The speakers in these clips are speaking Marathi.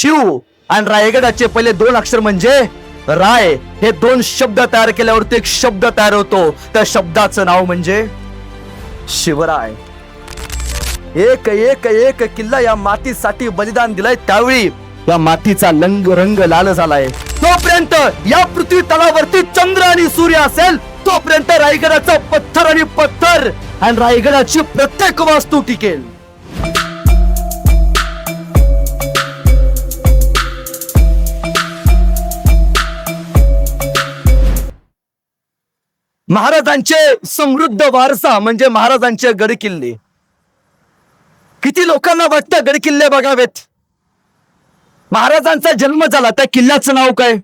शिव आणि रायगडाचे पहिले दोन अक्षर म्हणजे राय. हे दोन शब्द तयार केल्यावरती एक शब्द तयार होतो. त्या शब्दाचं नाव म्हणजे शिवराय. एक एक एक किल्ला या मातीसाठी बलिदान दिलंय. त्यावेळी या मातीचा रंग लाल झालाय. तोपर्यंत या पृथ्वी तलावरती चंद्र आणि सूर्य असेल तोपर्यंत रायगडाचा पत्थर आणि पत्थर आणि रायगडाची प्रत्येक वास्तू टिकेल. महाराजांचे समृद्ध वारसा म्हणजे महाराजांचे गडकिल्ले. किती लोकांना वाटतं गडकिल्ले बघावेत. महाराजांचा जन्म झाला त्या किल्ल्याचं नाव काय?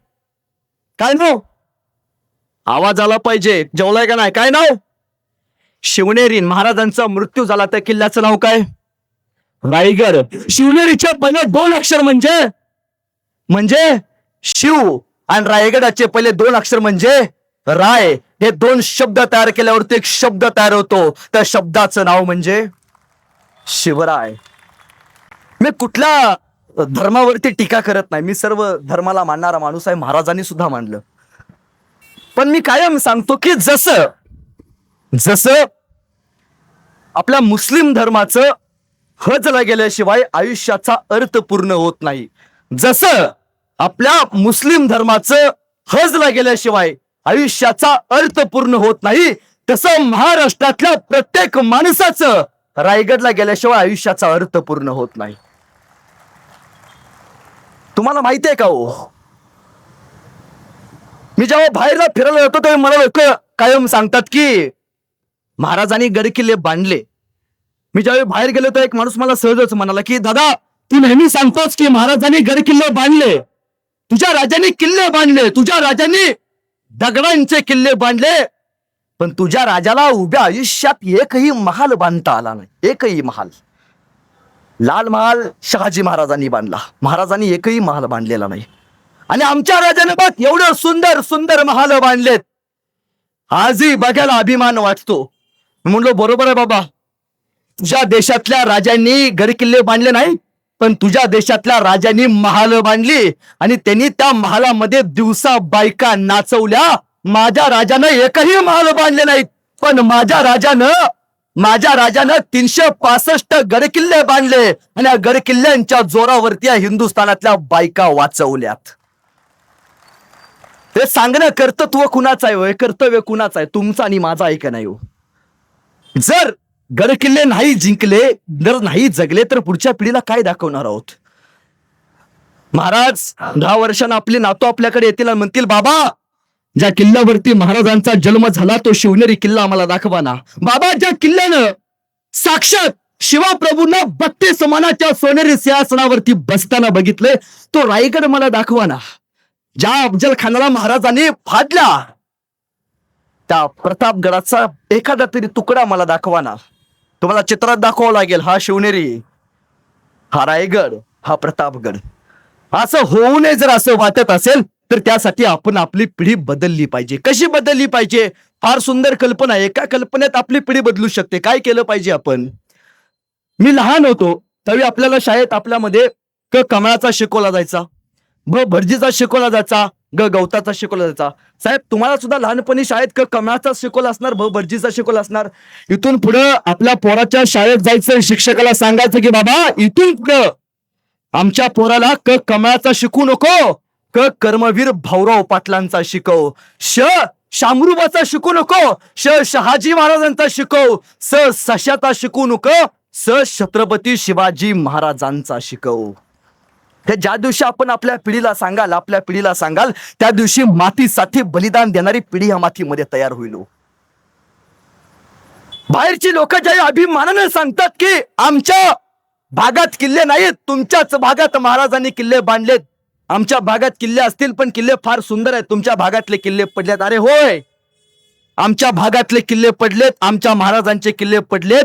काय नाव? आवाज आला पाहिजे. जेवलाय का नाही? काय नाव? शिवनेरी. महाराजांचा मृत्यू झाला त्या किल्ल्याचं नाव काय? रायगड. शिवनेरीचे पहिले दोन अक्षर म्हणजे शिव आणि रायगडाचे पहिले दोन अक्षर म्हणजे राय. हे दोन शब्द तयार केल्यावरती एक शब्द तयार होतो. त्या शब्दाचं नाव म्हणजे शिवराय. मी कुठल्या धर्मावरती टीका करत नाही. मी सर्व धर्माला मानणारा माणूस आहे. महाराजांनी सुद्धा मानलं. पण मी कायम सांगतो की जसं आपल्या मुस्लिम धर्माचं हजला गेल्याशिवाय आयुष्याचा अर्थ पूर्ण होत नाही, जसं आपल्या मुस्लिम धर्माचं हजला गेल्याशिवाय आयुष्याचा अर्थ पूर्ण होत नाही, तसं महाराष्ट्रातल्या प्रत्येक माणसाचं रायगडला गेल्याशिवाय आयुष्याचा अर्थ पूर्ण होत नाही. तुम्हाला माहिती आहे का हो, मी जेव्हा बाहेरला फिरायला जातो तेव्हा मला लोक कायम सांगतात की महाराजांनी गडकिल्ले बांधले. मी ज्यावेळी बाहेर गेलो तर एक माणूस मला सहजच म्हणाला की दादा तू नेहमी सांगतोस की महाराजांनी गडकिल्ले बांधले, तुझ्या राजांनी किल्ले बांधले, तुझ्या राजांनी दगडांचे किल्ले बांधले, पण तुझ्या राजाला उभ्या आयुष्यात एकही महाल बांधता आला नाही. एकही महाल. लाल महाल शहाजी महाराजांनी बांधला, महाराजांनी एकही महाल बांधलेला नाही. आणि आमच्या राजाने बघ एवढं सुंदर सुंदर महाल बांधलेत. आजही बघायला अभिमान वाटतो. मी म्हणलो बरोबर आहे बाबा, तुझ्या देशातल्या राजांनी गडकिल्ले बांधले नाही, पण तुझ्या देशातल्या राजांनी महाल बांधली आणि त्यांनी त्या महालामध्ये दिवसा बायका नाचवल्या. माझ्या राजानं एकही महाल बांधले नाहीत, पण माझ्या राजानं 365 गडकिल्ले बांधले आणि या गडकिल्ल्यांच्या जोरावरती या हिंदुस्थानातल्या बायका वाचवल्यात. ते सांगणं कर्तृत्व कुणाचं आहे? कर्तव्य कुणाचं आहे? तुमचं आणि माझं आहे का नाही हो? जर गडकिल्ले नाही जिंकले, जर नाही जगले, तर पुढच्या पिढीला काय दाखवणार आहोत? महाराज 10 वर्षांना आपले नातू आपल्याकडे येतील आणि म्हणतील बाबा ज्या किल्ल्यावरती महाराजांचा जन्म झाला तो शिवनेरी किल्ला आम्हाला दाखवा ना. बाबा ज्या किल्ल्यानं साक्षात शिवाप्रभूंना 32 मानाच्या सोनेरी सिंहासनावरती बसताना बघितले तो रायगड मला दाखवा ना. ज्या अफजल खानाला महाराजांनी फाडल्या त्या प्रतापगडाचा एखादा तरी तुकडा मला दाखवा ना. तुम्हाला चित्रात दाखवावं लागेल, हा शिवनेरी, हा रायगड, हा प्रतापगड. असं होऊ नये जर असं वाटत असेल तर त्यासाठी आपण आपली पिढी बदलली पाहिजे. कशी बदलली पाहिजे? फार सुंदर कल्पना आहे. एका कल्पनेत आपली पिढी बदलू शकते. काय केलं पाहिजे आपण? मी लहान होतो त्यावेळी आपल्याला शाळेत आपल्यामध्ये क कमळाचा शिकवला जायचा, भ भटजीचा शिकवला जायचा, ग गवताचा शिकवला जायचा. साहेब तुम्हाला सुद्धा लहानपणी शाळेत क कमळाचा शिकवला असणार, भ भटजीचा शिकवला असणार. इथून पुढे आपल्या पोराच्या शाळेत जायचं, शिक्षकाला सांगायचं की बाबा इथून पुढे आमच्या पोराला क कमळाचा शिकू नको, क कर्मवीर भाऊराव पाटलांचा शिकव, श शामरुबाचा शिकू नको, श शहाजी महाराजांचा शिकव, स सशाचा शिकू नको, स छत्रपती शिवाजी महाराजांचा शिकव. हे ज्या दिवशी आपण आपल्या पिढीला सांगाल त्या दिवशी मातीसाठी बलिदान देणारी पिढी या मातीमध्ये तयार होईल. बाहेरची लोक ज्या अभिमानाने सांगतात की आमच्या भागात किल्ले नाहीत, तुमच्याच भागात महाराजांनी किल्ले बांधलेत. आमच्या भागात किल्ले असतील पण किल्ले फार सुंदर आहेत, तुमच्या भागातले किल्ले पडलेत. अरे होय, आमच्या भागातले किल्ले पडलेत, आमच्या महाराजांचे किल्ले पडलेत.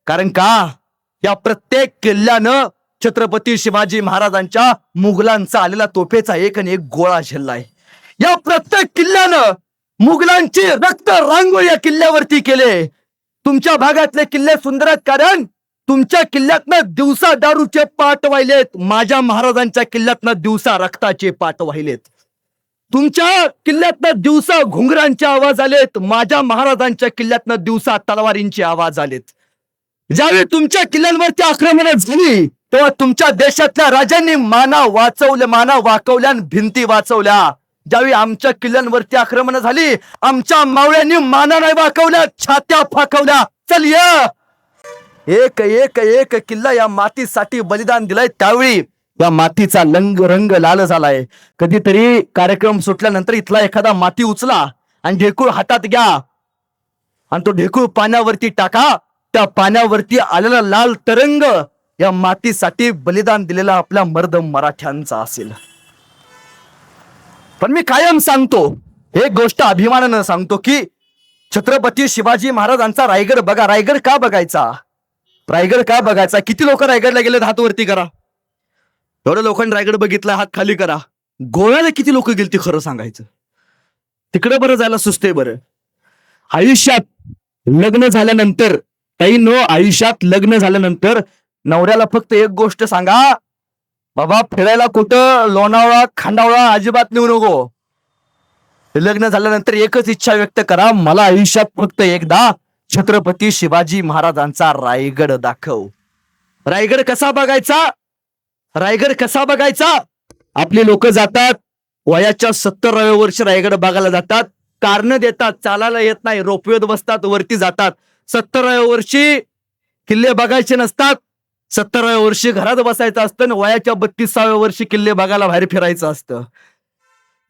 कारण का या प्रत्येक किल्ल्यानं छत्रपती शिवाजी महाराजांच्या मुघलांचा आलेला तोफेचा एक आणि एक गोळा झेललाय. या प्रत्येक किल्ल्यानं मुघलांची रक्त रांगोळी या किल्ल्यावरती केले. तुमच्या भागातले किल्ले सुंदर आहेत कारण तुमच्या किल्ल्यातनं दिवसा दारूचे पाट वाहिलेत, माझ्या महाराजांच्या किल्ल्यातनं दिवसा रक्ताचे पाट वाहिलेत. तुमच्या किल्ल्यातनं दिवसा घुंगरांचे आवाज आलेत, माझ्या महाराजांच्या किल्ल्यातनं दिवसा तलवारींचे आवाज आलेत. ज्यावेळी तुमच्या किल्ल्यांवरती आक्रमण झाली तेव्हा तुमच्या देशातल्या राजांनी माना वाकवल्या आणि भिंती वाचवल्या. ज्यावेळी आमच्या किल्ल्यांवरती आक्रमण झाली, आमच्या मावळ्यांनी माना नाही वाकवल्या, छात्या फाकवल्या. चल या, एक एक एक किल्ला या मातीसाठी बलिदान दिलंय. त्यावेळी या मातीचा रंग लाल झालाय. कधीतरी कार्यक्रम सुटल्यानंतर इथला एखादा माती उचला आणि ढेकूळ हातात घ्या आणि तो ढेकूळ पाण्यावरती टाका. त्या पाण्यावरती आलेला लाल तरंग या मातीसाठी बलिदान दिलेला आपल्या मर्द मराठ्यांचा असेल. पण मी कायम सांगतो, एक गोष्ट अभिमानानं सांगतो की छत्रपती शिवाजी महाराजांचा रायगड बघा. रायगड का बघायचा? किती लोक रायगडला गेले? हात वरती करा. एवढ्या लोकांनी रायगड बघितला, हात खाली करा. गोव्याला किती लोक गेली खरं सांगायचं? तिकडे बरं जायला सुचते. बरं, आयुष्यात लग्न झाल्यानंतर आयुष्यात लग्न झाल्यानंतर नवऱ्याला फक्त एक गोष्ट सांगा, बाबा फिरायला कुठं लोणावळा खांडावळा अजिबात नेऊ नको. लग्न झाल्यानंतर एकच इच्छा व्यक्त करा, मला आयुष्यात फक्त एकदा छत्रपती शिवाजी महाराजांचा रायगड दाखव. रायगड कसा बघायचा? आपली लोक जातात, वयाच्या 70व्या वर्षी रायगड बघायला जातात. कारण देतात, चालायला येत नाही, रोपवेत बसतात, वरती जातात. 70व्या वर्षी किल्ले बघायचे नसतात, 70व्या वर्षी घरात बसायचं असतं आणि वयाच्या 32व्या वर्षी किल्ले बघायला बाहेर फिरायचं असतं.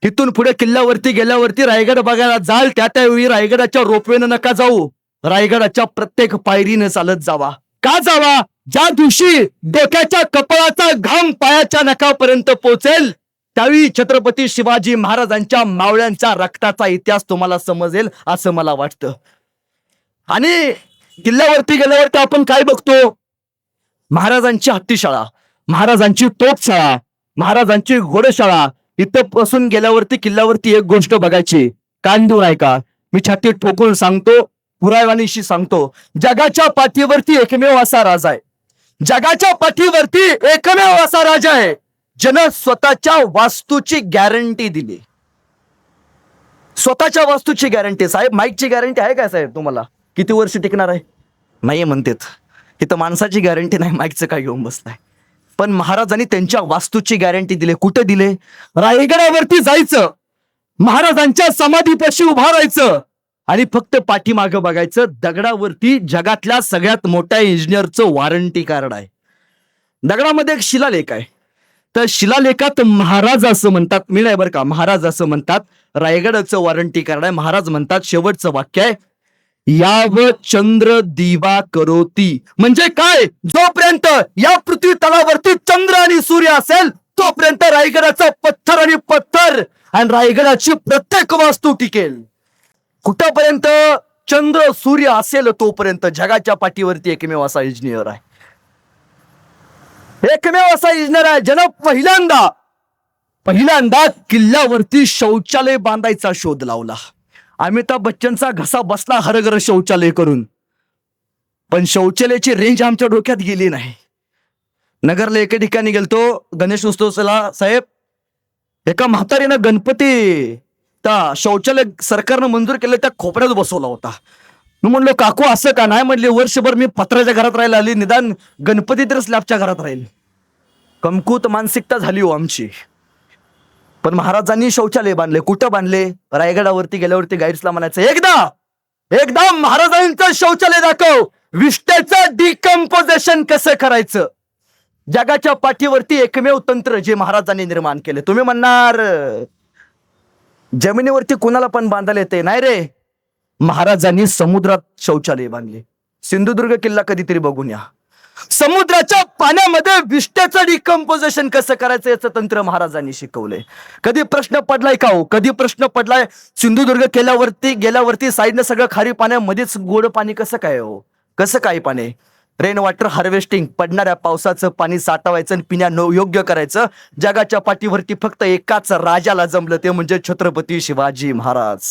तिथून पुढे किल्ल्यावरती गेल्यावरती रायगड बघायला जाल, त्यावेळी रायगडाच्या रोपवेनं नका जाऊ, रायगडाच्या प्रत्येक पायरीने चालत जावा. का जावा? ज्या दिवशी डोक्याच्या कपाळाचा घाम पायाच्या नखापर्यंत पोहोचेल, त्यावेळी छत्रपती शिवाजी महाराजांच्या मावळ्यांच्या रक्ताचा इतिहास तुम्हाला समजेल असं मला वाटतं. आणि किल्ल्यावरती गेल्यावरती आपण काय बघतो? महाराजांची हत्तीशाळा, महाराजांची तोपशाळा, महाराजांची घोडशाळा. इथं पासून गेल्यावरती किल्ल्यावरती एक गोष्ट बघायची. कान देऊ नाही का? मी छाती ठोकून सांगतो, पुराव्यानिशी सांगतो, जगाच्या पाठीवरती एकमेव असा राजा आहे, ज्यानं स्वतःच्या वास्तूची गॅरंटी दिली. स्वतःच्या वास्तूची गॅरंटी. साहेब माईकची गॅरंटी आहे काय साहेब तुम्हाला? किती वर्ष टिकणार आहे? नाही म्हणतात. इथं माणसाची गॅरंटी नाही, माईकचं काय घेऊन बसलाय. पण महाराजांनी त्यांच्या वास्तूची गॅरंटी दिली. कुठे दिले? रायगडावरती जायचं, महाराजांच्या समाधीपाशी उभा राहायचं आणि फक्त पाठीमागं बघायचं. दगडावरती जगातल्या सगळ्यात मोठ्या इंजिनियरचं वॉरंटी कार्ड आहे. दगडामध्ये एक शिलालेख आहे. तर शिलालेखात महाराज असं म्हणतात, मी नाही बरं का, महाराज असं म्हणतात, रायगडाचं वॉरंटी कार्ड आहे. महाराज म्हणतात, शेवटचं वाक्य आहे, याव चंद्र दिवा करोती. म्हणजे काय? जोपर्यंत या पृथ्वी तलावरती चंद्र आणि सूर्य असेल तोपर्यंत रायगडाचा पत्थर आणि पत्थर आणि रायगडाची प्रत्येक वास्तू टिकेल. कुठपर्यंत? चंद्र सूर्य असेल तोपर्यंत. जगाच्या पाठीवरती एकमेव असा इंजिनियर आहे, ज्यानं पहिल्यांदा किल्ल्यावरती शौचालय बांधायचा शोध लावला. अमिताभ बच्चनचा घसा बसला हरघर शौचालय करून, पण शौचालयाची रेंज आमच्या डोक्यात गेली नाही. नगरला एके ठिकाणी गेलतो गणेश उत्सवाला. साहेब, एका म्हातारीनं गणपती त्या शौचालय सरकारनं मंजूर केलं त्या खोपऱ्यात बसवला होता. मी म्हणलो, काकू असं का? नाही म्हणले, वर्षभर मी पत्र्याच्या घरात राहायला आली, निदान गणपती तर स्लॅबच्या घरात राहील. कमकुत मानसिकता झाली हो आमची. पण महाराजांनी शौचालय बांधले. कुठं बांधले? रायगडावरती गेल्यावरती गाईड्सला म्हणायचं, एकदा महाराजांचं शौचालय दाखव, विष्ठेचं डिकम्पोजेशन कसं करायचं. जगाच्या पाठीवरती एकमेव तंत्र जे महाराजांनी निर्माण केले. तुम्ही म्हणणार जमिनीवरती कोणाला पण बांधायला येते. नाही रे, महाराजांनी समुद्रात शौचालय बांधले. सिंधुदुर्ग किल्ला कधीतरी बघून या. समुद्राच्या पाण्यामध्ये विष्ठेचं डिकम्पोजिशन कसं करायचं याचं तंत्र महाराजांनी शिकवलंय. कधी प्रश्न पडलाय का हो? कधी प्रश्न पडलाय सिंधुदुर्ग गेल्यावरती साईडनं सगळं खारी पाण्यामध्येच गोड पाणी कसं काय हो? कसं काय पाणी? रेन वॉटर हार्वेस्टिंग, पडणाऱ्या पावसाचं पाणी साठवायचं आणि पिण्या योग्य करायचं. जगाच्या पाठीवरती फक्त एकाच राजाला जमलं, ते म्हणजे छत्रपती शिवाजी महाराज.